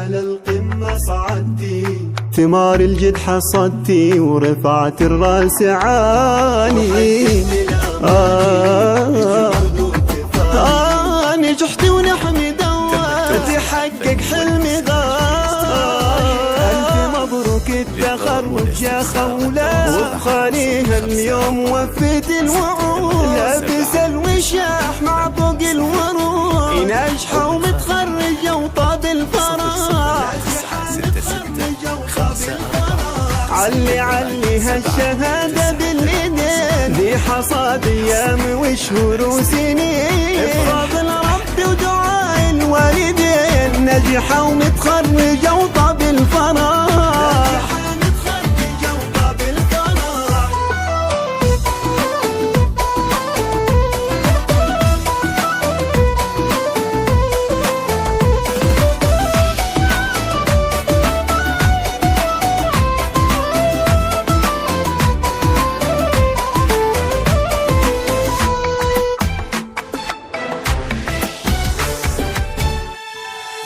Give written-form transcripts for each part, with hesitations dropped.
على القمة صعدتي، ثمار الجد حصدتي ورفعت الراس عالي. نجحتي ونحمي دواتي حقق حلمي ألف مبروك التخرج يا خولة، وبخاليها اليوم وفيت الوعود، لابس الوشاح مع فوق الورود، ناجحة ومتخرجة وطاب الفرح. علي هالشهادة بالإيدين، دي حصاد أيام وشهور وسنين، إفراض الرب ودعاء الوالدين، ناجحة ومتخرجة وطاب الفرح.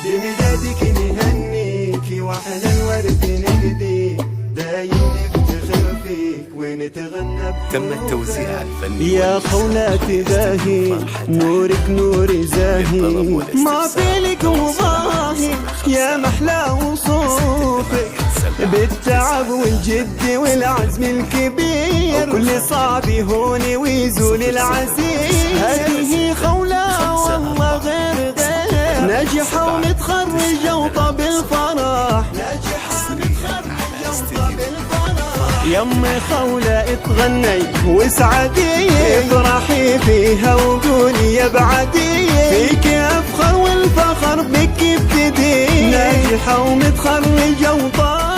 بميلادك نهنيكي واحلى الورد نهديك، دايم نفتخر فيك ونتغنى. تم التوزيع الفني يا خولاتي باهي، نورك نوري زاهي، ما فيلك مضاهي، يا محلى وصوفك بالتعب والجد والعزم الكبير، كل صعب يهون ويزول العسير. هذه خولة والله غير ناجحة ومتخرجة وطاب الفرح، يمي خولة اتغني واسعدي، افرحي فيها وقولي يا بعدي، فيك افخر والفخر بك ابتدي، ناجحة ومتخرجة وطاب